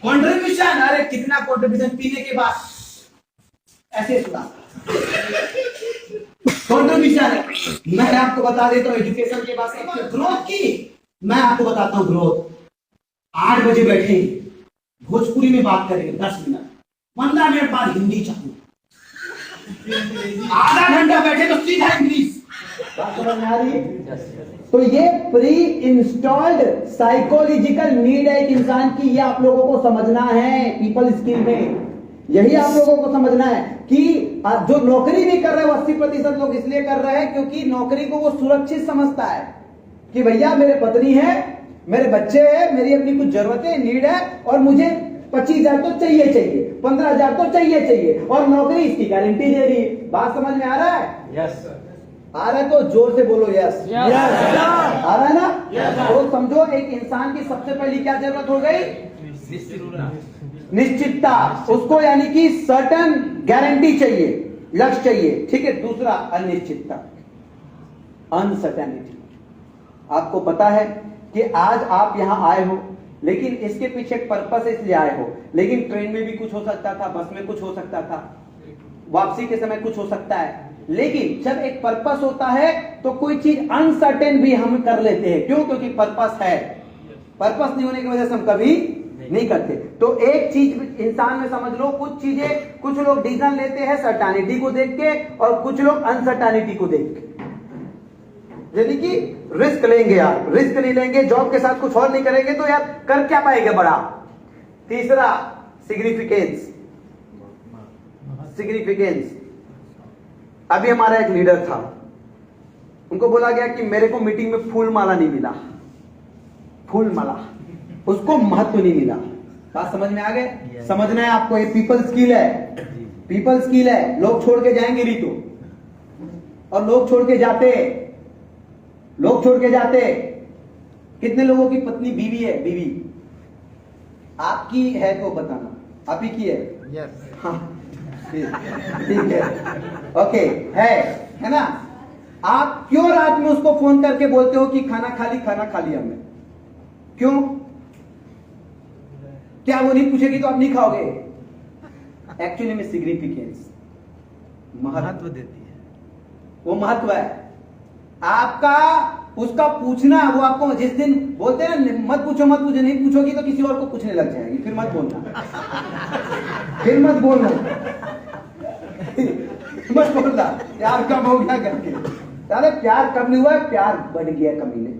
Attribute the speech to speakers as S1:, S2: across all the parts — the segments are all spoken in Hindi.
S1: कंट्रीब्यूशन, अरे कितना कंट्रीब्यूशन पीने के बाद ऐसे सुना कंट्रीब्यूशन है। मैं आपको बता देता हूँ एजुकेशन के बाद सबसे ग्रोथ की मैं आपको बताता हूँ ग्रोथ। 8 बजे बैठे भोजपुरी में बात करेंगे 10 मिनट, 15 मिनट बाद हिंदी चालू, आधा घंटा बैठे तो सीधा इंग्लिश। बात समझ में आ रही है? तो ये प्री इंस्टॉल्ड साइकोलॉजिकल नीड है एक इंसान की, ये आप लोगों को समझना है पीपल स्किल में। यही आप लोगों को समझना है कि जो नौकरी भी कर रहे हैं 80% लोग इसलिए कर रहे हैं क्योंकि नौकरी को वो सुरक्षित समझता है कि भैया मेरे पत्नी है, मेरे बच्चे हैं, मेरी अपनी कुछ जरूरतें नीड है और मुझे 25,000 तो चाहिए चाहिए, 15,000 तो चाहिए चाहिए, और नौकरी इसकी गारंटी दे रही है। बात समझ में आ रहा है?
S2: Yes sir.
S1: आ रहा है तो जोर से बोलो यस।
S2: यस
S1: आ रहा है ना? तो समझो एक इंसान की सबसे पहली क्या जरूरत हो गई? निश्चितता। उसको यानी कि सर्टन गारंटी चाहिए, लक्ष्य चाहिए, ठीक है। दूसरा अनिश्चितता, अनसर्टेनिटी। आपको पता है कि आज आप यहां आए हो लेकिन इसके पीछे एक पर्पस है इसलिए आए हो, लेकिन ट्रेन में भी कुछ हो सकता था, बस में कुछ हो सकता था, वापसी के समय कुछ हो सकता है। लेकिन जब एक पर्पस होता है तो कोई चीज अनसर्टेन भी हम कर लेते हैं। क्यों? क्योंकि पर्पस है। पर्पस नहीं होने की वजह से हम कभी नहीं करते। तो एक चीज इंसान में समझ लो, कुछ चीजें, कुछ लोग डिसीजन लेते हैं सर्टेनिटी को देख के और कुछ लोग अनसर्टेनिटी को देख के, यानी कि रिस्क लेंगे यार, रिस्क नहीं लेंगे, जॉब के साथ कुछ और नहीं करेंगे तो यार कर क्या पाएंगे बड़ा। तीसरा सिग्निफिकेंस। सिग्निफिकेंस। अभी हमारा एक लीडर था, उनको बोला गया कि मेरे को मीटिंग में फूल माला नहीं मिला, फूल माला, उसको महत्व नहीं मिला। बात समझ में आ गए? समझना है आपको, ये पीपल स्किल है, पीपल स्किल है। लोग छोड़ के जाएंगे नहीं तो, और लोग छोड़ के जाते, लोग छोड़ के जाते। कितने लोगों की पत्नी बीवी है? बीवी आपकी है तो बताना, आप ही की है?
S2: यस।
S1: हाँ ठीक है, ओके, है ना? आप क्यों रात में उसको फोन करके बोलते हो कि खाना खा ली, खाना खा लिया हमने? क्यों? क्या वो नहीं पूछेगी तो आप नहीं खाओगे? एक्चुअली में सिग्निफिकेंस, महत्व देती है, वो महत्व है आपका। उसका पूछना, वो आपको जिस दिन बोलते हैं ना मत पूछो मत पूछो, नहीं पूछोगी तो किसी और को पूछने लग जाएगी, फिर मत बोलना, फिर मत बोलना, मत बोलना प्यार कब हो गया करके। अरे प्यार कब नहीं हुआ है, प्यार बढ़ गया कमीने।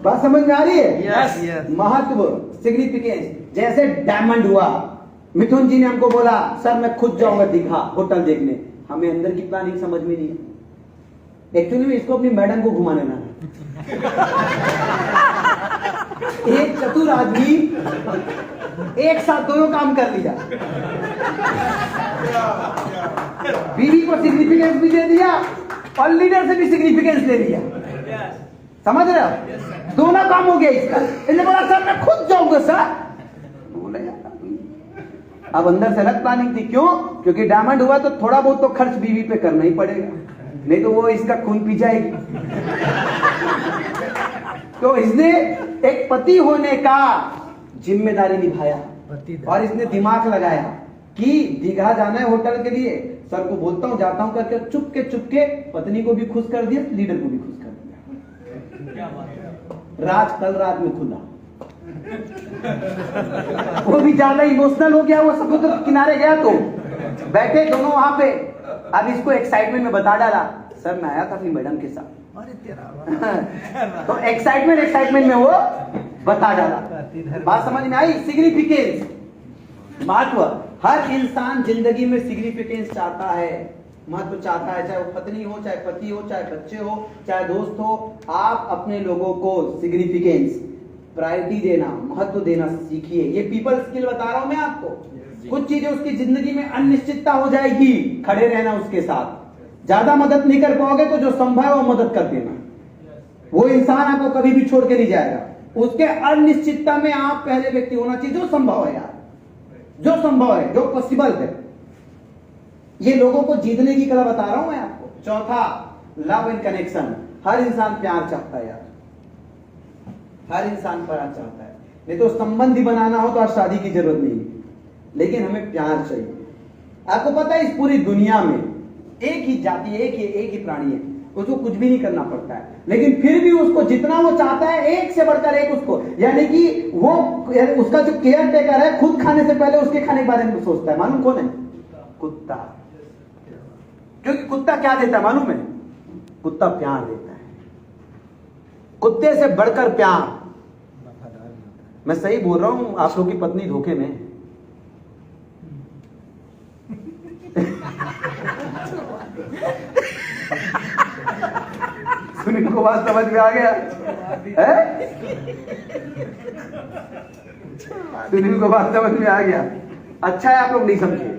S1: बात समझ में आ रही है?
S2: यस।
S1: महत्व, सिग्निफिकेंस। जैसे डायमंड हुआ, मिथुन जी ने हमको बोला सर मैं खुद जाऊंगा दीघा होटल देखने, हमें अंदर की प्लानिंग समझ में नहीं है। एक्चुअली में इसको अपनी मैडम को घुमाने ना एक चतुर आदमी एक साथ दोनों काम कर लिया, बीवी को सिग्निफिकेंस भी दे दिया और लीडर से भी सिग्निफिकेंस ले लिया। समझ रहे हो? दोनों काम हो गया इसका। इसने बोला सर मैं खुद जाऊंगा सर, बोले अब अंदर से अलग प्लानिंग थी। क्यों? क्योंकि डायमंड हुआ तो थोड़ा बहुत तो खर्च बीवी पे करना ही पड़ेगा, नहीं तो वो इसका खून पी जाएगी। तो इसने एक पति होने का जिम्मेदारी निभाया और इसने दिमाग लगाया कि दीघा जाना है होटल के लिए, सर को बोलता हूं जाता हूं करके चुपके पत्नी को भी खुश कर दिया, लीडर को भी खुश कर दिया। राज कल रात में खुला, वो भी ज्यादा इमोशनल हो गया, वो समुद्र किनारे गया तो बैठे दोनों वहां पे। अब इसको एक्साइटमेंट में बता डाला सर मैं आया था अपनी मैडम के साथ। अरे तेरा तो एक्साइटमेंट में वो बता डाला। बात समझ में आई? सिग्निफिकेंस, महत्व। हर इंसान जिंदगी में सिग्निफिकेंस चाहता है, महत्व चाहता है, चाहे वो पत्नी हो, चाहे पति हो, चाहे बच्चे हो, चाहे दोस्त हो। आप अपने लोगों को सिग्निफिकेंस, प्रायोरिटी देना, महत्व देना सीखिए। ये पीपल स्किल बता रहा हूं मैं आपको। कुछ चीजें उसकी जिंदगी में अनिश्चितता हो जाएगी, खड़े रहना उसके साथ। ज्यादा मदद नहीं कर पाओगे तो जो संभव है वो मदद कर देना। वो इंसान आपको कभी भी छोड़ के नहीं जाएगा। उसके अनिश्चितता में आप पहले व्यक्ति होना चाहिए, जो संभव है यार, जो संभव है, जो पॉसिबल है। ये लोगों को जीतने की कला बता रहा हूं मैं आपको। चौथा, लव एंड कनेक्शन। हर इंसान प्यार चाहता है यार, हर इंसान प्यार चाहता है। नहीं तो संबंध ही बनाना हो तो आज शादी की जरूरत नहीं है, लेकिन हमें प्यार चाहिए। आपको पता है इस पूरी दुनिया में एक ही जाति, एक ही प्राणी है, उसको कुछ भी नहीं करना पड़ता है, लेकिन फिर भी उसको जितना वो चाहता है एक से बढ़कर एक उसको, यानी कि वो उसका जो केयर टेकर है खुद खाने से पहले उसके खाने के बारे में सोचता है। मालूम कौन है? कुत्ता। क्योंकि कुत्ता क्या देता है मालूम है? कुत्ता प्यार देता है। कुत्ते से बढ़कर प्यार। मैं सही बोल रहा हूं? आप लोग की पत्नी धोखे में। सुनील को बात समझ में आ गया है? सुनील को बात समझ में आ गया। अच्छा है आप लोग नहीं समझे।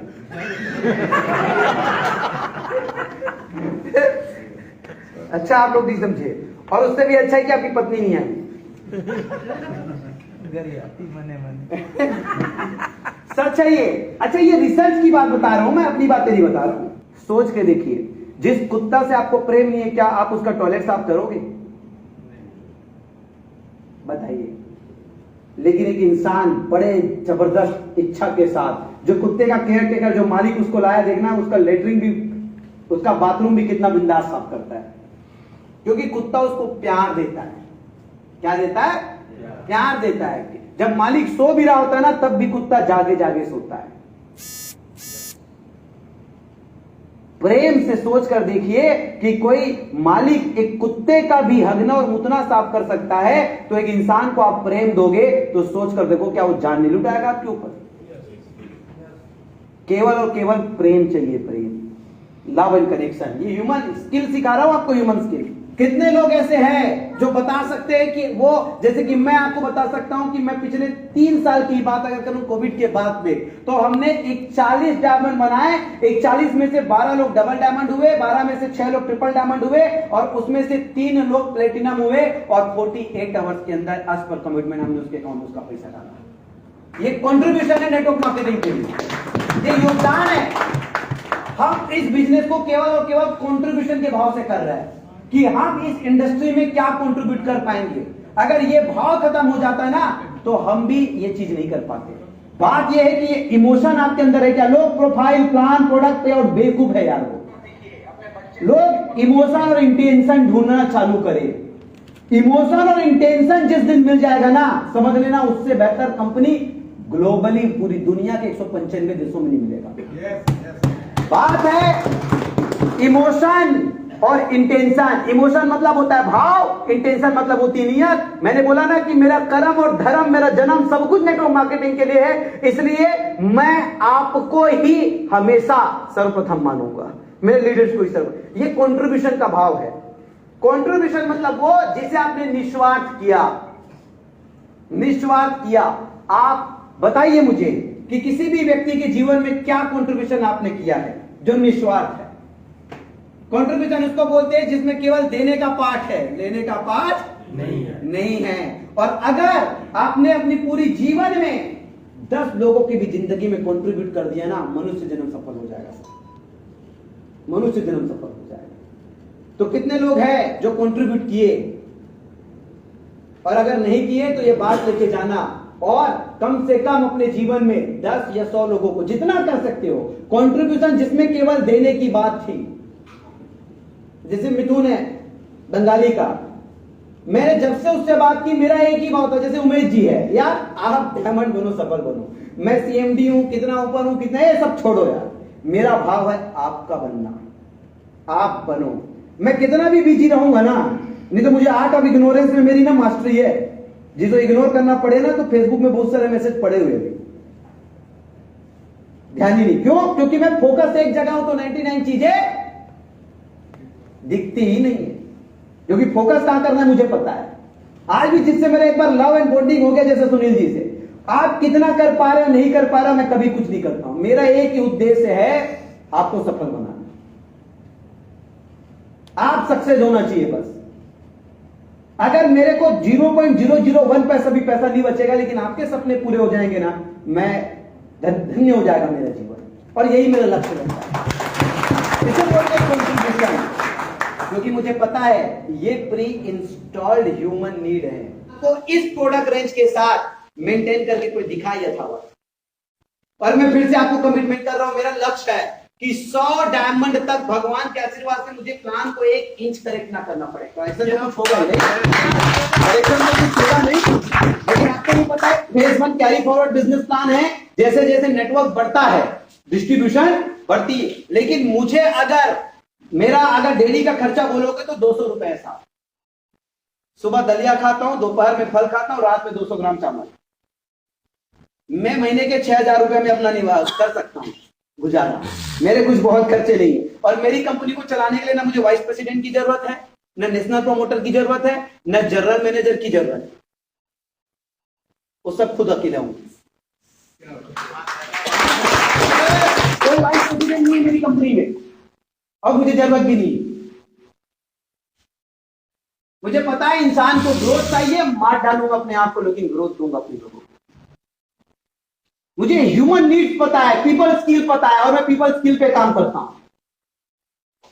S1: अच्छा आप लोग नहीं समझे, और उससे भी अच्छा है कि आपकी पत्नी नहीं आई। सच है ये। अच्छा ये रिसर्च की बात बता रहा हूं मैं, अपनी बात नहीं बता रहा हूं। सोच के देखिए, जिस कुत्ता से आपको प्रेम नहीं है, क्या आप उसका टॉयलेट साफ करोगे? बताइए। लेकिन एक इंसान बड़े जबरदस्त इच्छा के साथ, जो कुत्ते का केयर टेकर, जो मालिक उसको लाया, देखना उसका लेटरिन भी, उसका बाथरूम भी कितना बिंदास साफ करता है, क्योंकि कुत्ता उसको प्यार देता है। क्या देता है? प्यार देता है। जब मालिक सो भी रहा होता है ना, तब भी कुत्ता जागे जागे सोता है। प्रेम से सोच कर देखिए कि कोई मालिक एक कुत्ते का भी हगना और मुतना साफ कर सकता है, तो एक इंसान को आप प्रेम दोगे तो सोच कर देखो, क्या वो जान नहीं लुटाएगा आपके ऊपर? केवल और केवल प्रेम चाहिए, प्रेम, लव एंड कनेक्शन। ये ह्यूमन स्किल सिखा रहा हूं आपको, ह्यूमन स्किल। कितने लोग ऐसे हैं जो बता सकते हैं कि वो, जैसे कि मैं आपको बता सकता हूं कि मैं पिछले 3 साल की बात अगर करूं कोविड के बाद में, तो हमने 40 डायमंड बनाए। 40 में से 12 लोग डबल डायमंड हुए, 12 में से 6 लोग ट्रिपल डायमंड हुए, और उसमें से 3 लोग प्लेटिनम हुए, और 48 आवर्स के अंदर एज पर कमिटमेंट हमने उसके अकाउंट में उसका पैसा डाला। ये कंट्रीब्यूशन है नेटवर्क मार्केटिंग के लिए, ये योगदान है। हम इस बिजनेस को केवल और केवल कंट्रीब्यूशन के भाव से कर रहे हैं कि हम इस इंडस्ट्री में क्या कंट्रीब्यूट कर पाएंगे। अगर ये भाव खत्म हो जाता है ना, तो हम भी ये चीज नहीं कर पाते। बात ये है कि ये इमोशन आपके अंदर है क्या? लोग प्रोफाइल, प्लान, प्रोडक्ट पे और बेवकूफ है यार। लोग इमोशन और इंटेंशन ढूंढना चालू करें। इमोशन और इंटेंशन जिस दिन मिल जाएगा ना, समझ लेना उससे बेहतर कंपनी ग्लोबली पूरी दुनिया के 195 देशों में नहीं मिलेगा। बात है इमोशन और इंटेंशन। इमोशन मतलब होता है भाव, इंटेंशन मतलब होती है नीयत। मैंने बोला ना कि मेरा कर्म और धर्म, मेरा जन्म सब कुछ नेटवर्क मार्केटिंग के लिए है, इसलिए मैं आपको ही हमेशा सर्वप्रथम मानूंगा, मेरे लीडर्स को ही सर्व। ये कंट्रीब्यूशन का भाव है। कंट्रीब्यूशन मतलब वो जिसे आपने निस्वार्थ किया। निस्वार्थ किया। आप बताइए मुझे कि किसी भी व्यक्ति के जीवन में क्या कंट्रीब्यूशन आपने किया है जो निस्वार्थ है? कंट्रीब्यूशन उसको बोलते हैं जिसमें केवल देने का पार्ट है, लेने का पार्ट नहीं है। और अगर आपने अपनी पूरी जीवन में 10 लोगों की भी जिंदगी में कंट्रीब्यूट कर दिया ना, मनुष्य जन्म सफल हो जाएगा। मनुष्य जन्म सफल हो जाएगा। तो कितने लोग हैं जो कंट्रीब्यूट किए? और अगर नहीं किए तो ये बात लेके जाना, और कम से कम अपने जीवन में 10 या 100 लोगों को जितना कर सकते हो कंट्रीब्यूशन, जिसमें केवल देने की बात थी। जैसे मिथुन है बंगाली का, मैंने जब से उससे बात की मेरा एक ही बात था, जैसे उमेश जी है, यार आप डायमंड बनो, सफल बनो, मैं सीएमडी हूं, कितना ऊपर हूं, कितना, ये सब छोड़ो यार, मेरा भाव है आपका बनना, आप बनो। मैं कितना भी बिजी रहूंगा ना, नहीं तो मुझे आर्ट ऑफ इग्नोरेंस में मेरी ना मास्टरी है, जिसको इग्नोर करना पड़े ना, तो फेसबुक में बहुत सारे मैसेज पड़े हुए हैं, ध्यान ही नहीं। क्यों? क्योंकि मैं फोकस एक जगह हूं तो 99 चीजें दिखती ही नहीं है, क्योंकि फोकस कहां करना है मुझे पता है। आज भी जिससे मेरा एक बार लव एंड बॉन्डिंग हो गया, जैसे सुनील जी से, आप कितना कर पा रहे हो नहीं कर पा रहा, मैं कभी कुछ नहीं करता हूं। मेरा एक ही उद्देश्य है, आपको सफल बनाना, आप सक्सेस होना चाहिए बस। अगर मेरे को 0.001 पैसा भी पैसा नहीं बचेगा, लेकिन आपके सपने पूरे हो जाएंगे ना, मैं धन्य हो जाएगा मेरा जीवन, और यही मेरा लक्ष्य रहता है। इसे बोलते हैं कंट्रीब्यूशन, क्योंकि मुझे पता है ये प्री इंस्टॉल्ड ह्यूमन नीड है। को इस प्रोडक्ट रेंज के साथ मेंटेन करके कोई दिखाई यथावत। और मैं फिर से आपको कमिटमेंट कर रहा हूं, मेरा लक्ष्य है कि 100 डायमंड तक भगवान के आशीर्वाद से मुझे प्लान को 1 इंच करेक्ट ना करना पड़ेगा। ऐसा जो कुछ होगा नहीं, करेक्शन में कुछ होगा नहीं। लेकिन आपको नहीं पता है, phase 1 carry forward business plan है। जैसे जैसे नेटवर्क बढ़ता है, डिस्ट्रीब्यूशन बढ़ती है। लेकिन मुझे अगर डेली का खर्चा बोलोगे तो 200 रुपए साहब। सुबह दलिया खाता हूं, दोपहर में फल खाता हूं, रात में 200 ग्राम चावल। मैं महीने के 6000 रुपए में अपना निवास कर सकता हूं, गुजारा। मेरे कुछ बहुत खर्चे नहीं है। और मेरी कंपनी को चलाने के लिए ना मुझे वाइस प्रेसिडेंट की जरूरत है, न नेशनल प्रमोटर की जरूरत है, न जनरल मैनेजर की जरूरत है। वो सब खुद अकेले हूं। कोई वाइस प्रेसिडेंट नहीं है मेरी कंपनी में, और मुझे जरूरत भी नहीं है। मुझे पता है इंसान को ग्रोथ चाहिए, मार डालूंगा अपने आप को, लेकिन ग्रोथ दूंगा अपने लोगों को। मुझे ह्यूमन नीड्स पता है, पीपल स्किल पता है, और मैं पीपल स्किल पे काम करता हूं।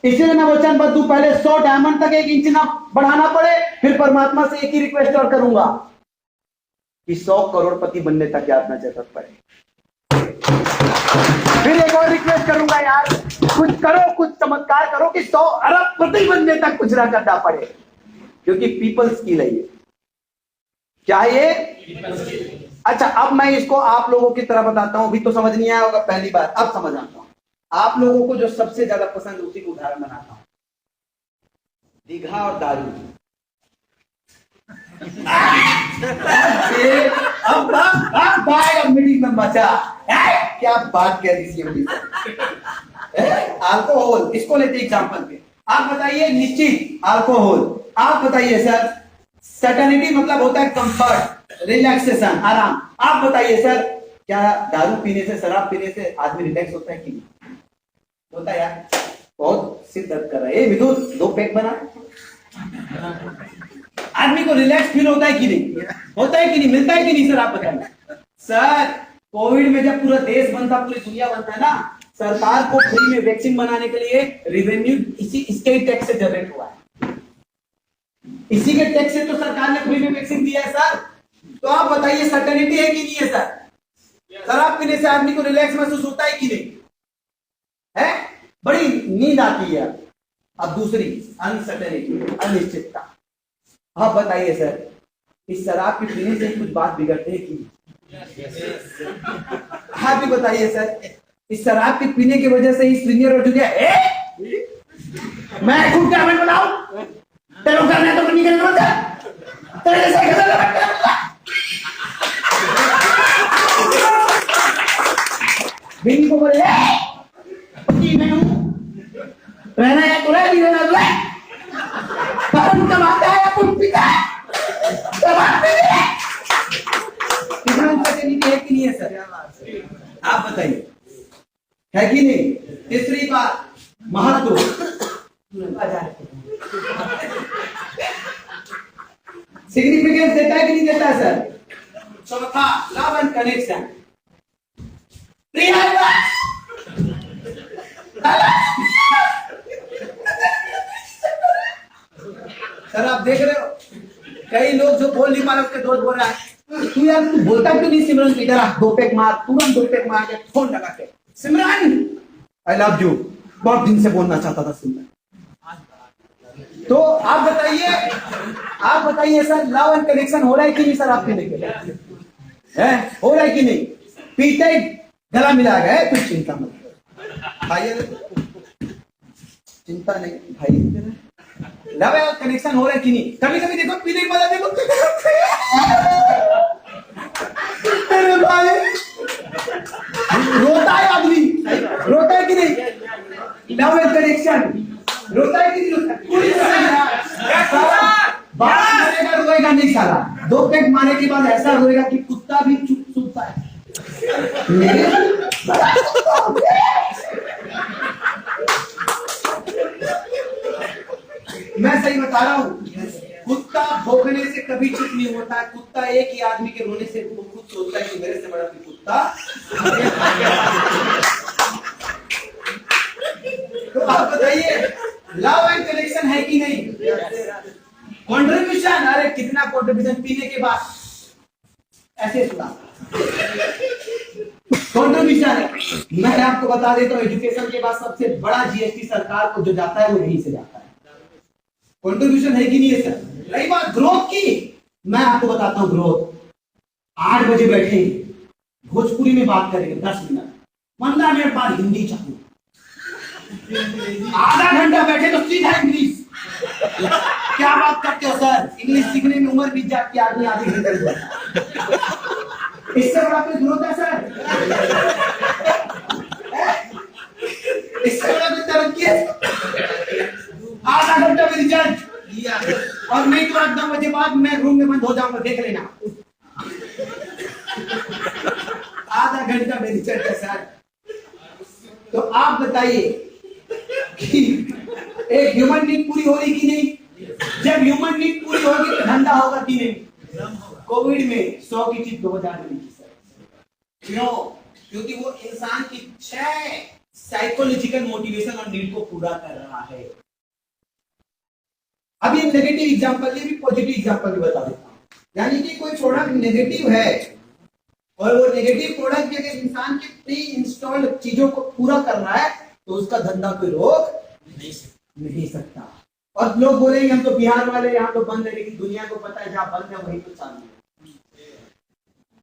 S1: इसलिए मैं वचनबद्ध हूं, पहले 100 डायमंड तक 1 इंच ना बढ़ाना पड़े, फिर परमात्मा से एक ही रिक्वेस्ट और करूंगा कि 100 करोड़पति बनने तक याद ना जरूरत पड़े। फिर एक और रिक्वेस्ट करूंगा, यार कुछ करो, कुछ चमत्कार करो कि 100 अरबपति बनने तक कुछ ना करना पड़े, क्योंकि पीपल स्किल है ये। क्या है ये? अच्छा, अब मैं इसको आप लोगों की तरह बताता हूं। अभी तो समझ नहीं आया होगा पहली बार, अब समझ आता हूं। आप लोगों को जो सबसे ज्यादा पसंद उसी को उदाहरण बनाता हूं, दीघा और दारू। अब मीटिंग में बचा, क्या बात कह दी। अल्कोहल, इसको लेते एग्जाम्पल पे। आप बताइए निश्चित अल्कोहल। आप बताइए सर, सर्टेनिटी मतलब होता है कंफर्ट, रिलैक्सेशन, आराम। आप बताइए सर, क्या दारू पीने से, शराब पीने से आदमी रिलैक्स होता है कि नहीं होता? यार बहुत सिर दर्द कर रहा है। विदुर 2 पैक बना। आदमी को रिलैक्स फील होता है कि नहीं? होता है कि नहीं? मिलता है कि नहीं सर? आप बताइए सर। कोविड में जब पूरा देश बंद था, पूरी दुनिया बंद था ना, सरकार को फ्री में वैक्सीन बनाने के लिए रेवेन्यू इसके टैक्स से जनरेट हुआ है। इसी के टैक्स से तो सरकार ने फ्री में वैक्सीन दिया है सर। तो आप बताइए सर्टेनिटी है कि नहीं है सर? शराब पीने से आदमी को रिलैक्स महसूस होता है कि नहीं है? बड़ी नींद आती है। अब दूसरी अनसर्टेनिटी, अनिश्चितता। आप बताइए सर, इस शराब के पीने से कुछ बात बिगड़ते है कि नहीं? आप भी बताइए सर, इस शराब के पीने की वजह से ही सीनियर और जूनियर मैं खुद क्या बनाऊं, तेरे करने तो नहीं करना तेरे जैसे बिन को बोले मैं हूं, रहना है तो रह, नहीं रहना तो रह। अपन कमाता है, अपन पीता है, कमाते हैं। कितना अनसर्टेनिटी है कि नहीं है सर? आप बताइए, है कि नहीं? तीसरी बात, महत्व। सिग्निफिकेंस देता है कि नहीं देता है सर? चौथा, लव एंड कनेक्शन। सर आप देख रहे हो, कई लोग जो बोल नहीं पा रहे उसके दोस्त बोल रहा है, तू यार तू बोलता क्यों नहीं सिमरन? इधर आ, 2 पैक मार, तुरंत 2 पैक मार के फोन लगा के, सिमरन आई लव यू, बहुत दिन से बोलना चाहता था सिमरन। तो आप बताइए सर, लव एंड कनेक्शन हो रहा है कि नहीं सर? आपके लेके है, हो रहा है कि नहीं? पीते ही गला मिला गया, कुछ चिंता मत भाई, चिंता नहीं भाई। लव एंड कनेक्शन हो रहा है कि नहीं? कभी कभी देखो पीने के बाद देखो अरे भाई रोता है आदमी, रोता है कि नहीं? लव एंड कनेक्शन रोता है कि नहीं? रोएगा नहीं साला, 2 पैक मारने के बाद ऐसा रोएगा कि कुत्ता भी चुप सुनता है। मैं सही बता रहा हूं, कुत्ता भौंकने से कभी चुप नहीं होता है। कुत्ता एक ही आदमी के रोने से वो खुद सोचता है कि मेरे से बड़ा कोई कुत्ता। तो आप बताइए, लव एंड कनेक्शन है कि नहीं? कंट्रीब्यूशन, अरे कितना कंट्रीब्यूशन पीने के बाद ऐसे सुना कंट्रीब्यूशन है। मैं आपको बता देता हूँ एजुकेशन के बाद सबसे बड़ा जीएसटी सरकार को जो जाता है वो यहीं से जाता है। कंट्रीब्यूशन है कि नहीं है सर? रही बात ग्रोथ की, मैं आपको बताता हूँ ग्रोथ। 8 बजे बैठेंगे, भोजपुरी में बात करेंगे 10 मिनट, 15 मिनट बाद हिंदी चालू, आधा घंटा बैठे तो सीधा इंग्लिश। क्या बात करते हो सर? इंग्लिश सीखने में उम्र बीत जाती है, आदमी आधे घंटे में। इससे बड़ा कोई ग्रोथ है सर? इससे बड़ा कोई तरक्की है? आधा घंटा में रिजल्ट, और नहीं तो 8 बजे बाद मैं रूम में बंद हो जाऊंगा, देख लेना। आधा घंटा में रिजल्ट है सर। तो आप बताइए कि एक ह्यूमन नीड पूरी हो रही कि नहीं? जब ह्यूमन नीड पूरी होगी तो धंधा होगा कि नहीं? कोविड में 100 की चीज 2000 में मिली सर। क्यों? क्योंकि वो इंसान की 6 साइकोलॉजिकल मोटिवेशन और नीड को पूरा कर रहा है। अब ये नेगेटिव एग्जांपल, ये भी पॉजिटिव एग्जांपल भी बता देता हूं। यानी कि कोई प्रोडक्ट नेगेटिव है और वो नेगेटिव प्रोडक्ट भी अगर इंसान के प्री इंस्टॉल्ड चीजों को पूरा कर रहा है तो उसका धंधा कोई रोक नहीं सकता। और लोग बोलेंगे हम तो बिहार वाले, यहाँ तो बंद है, लेकिन दुनिया को पता है जहां बंद है वहीं तो चालू है।